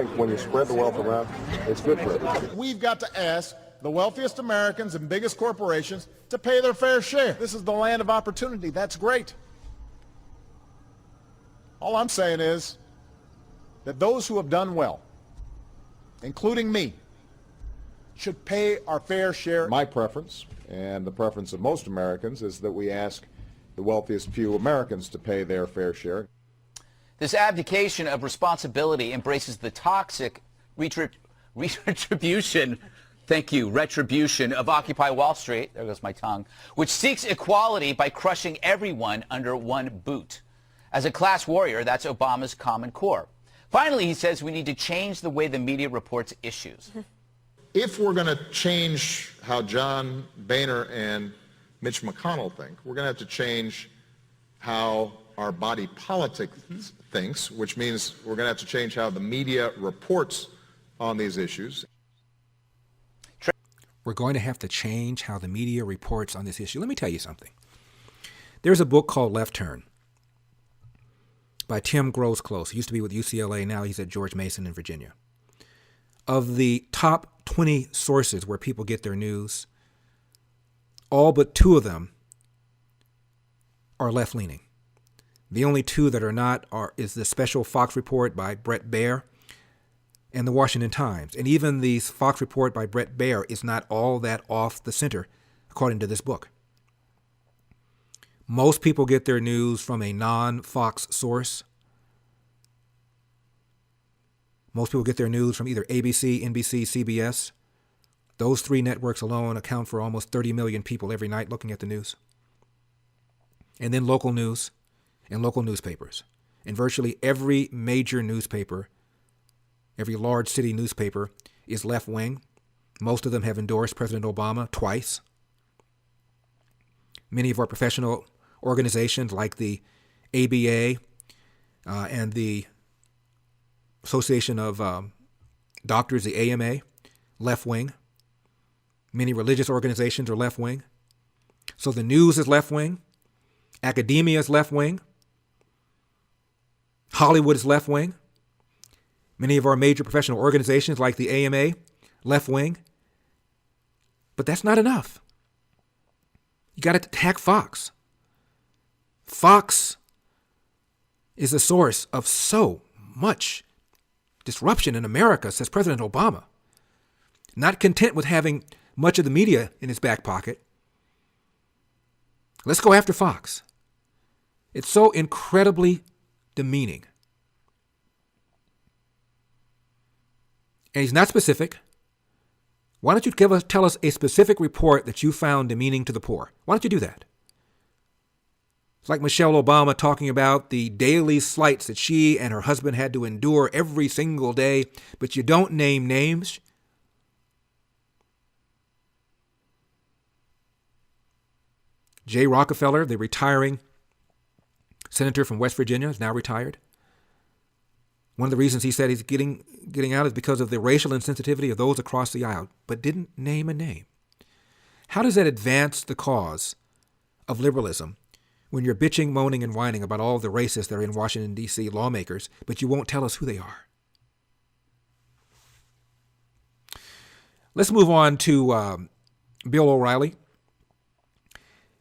think when you spread the wealth around, it's good for everybody. We've got to ask the wealthiest Americans and biggest corporations to pay their fair share. This is the land of opportunity. That's great. All I'm saying is that those who have done well, including me, should pay our fair share. My preference, and the preference of most Americans, is that we ask the wealthiest few Americans to pay their fair share. This abdication of responsibility embraces the toxic retribution of Occupy Wall Street, there goes my tongue, which seeks equality by crushing everyone under one boot. As a class warrior, that's Obama's Common Core. Finally, he says we need to change the way the media reports issues. If we're going to change how John Boehner and Mitch McConnell think, we're going to have to change how our body politic thinks, which means we're going to have to change how the media reports on these issues. We're going to have to change how the media reports on this issue. Let me tell you something. There's a book called Left Turn by Tim Groves-Close. He used to be with UCLA. Now he's at George Mason in Virginia. Of the top 20 sources where people get their news, all but 2 of them are left-leaning. The only 2 that are not is the special Fox report by Bret Baier and the Washington Times. And even the Fox report by Bret Baier is not all that off the center, according to this book. Most people get their news from a non-Fox source. Most people get their news from either ABC, NBC, CBS. Those 3 networks alone account for almost 30 million people every night looking at the news. And then local news and local newspapers. And virtually every major newspaper, every large city newspaper is left-wing. Most of them have endorsed President Obama twice. Many of our professional organizations like the ABA and the Association of Doctors, the AMA, left-wing. Many religious organizations are left-wing. So the news is left-wing. Academia is left-wing. Hollywood is left-wing. Many of our major professional organizations like the AMA, left-wing. But that's not enough. You got to attack Fox. Fox is the source of so much disruption in America, says President Obama. Not content with having much of the media in his back pocket. Let's go after Fox. It's so incredibly demeaning. And he's not specific. Why don't you tell us a specific report that you found demeaning to the poor? Why don't you do that? It's like Michelle Obama talking about the daily slights that she and her husband had to endure every single day, but you don't name names. Jay Rockefeller, the retiring senator from West Virginia, is now retired. One of the reasons he said he's getting out is because of the racial insensitivity of those across the aisle, but didn't name a name. How does that advance the cause of liberalism when you're bitching, moaning, and whining about all the racists that are in Washington, D.C., lawmakers, but you won't tell us who they are? Let's move on to Bill O'Reilly.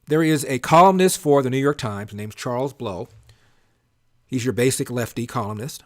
There is a columnist for the New York Times named Charles Blow. He's your basic lefty columnist.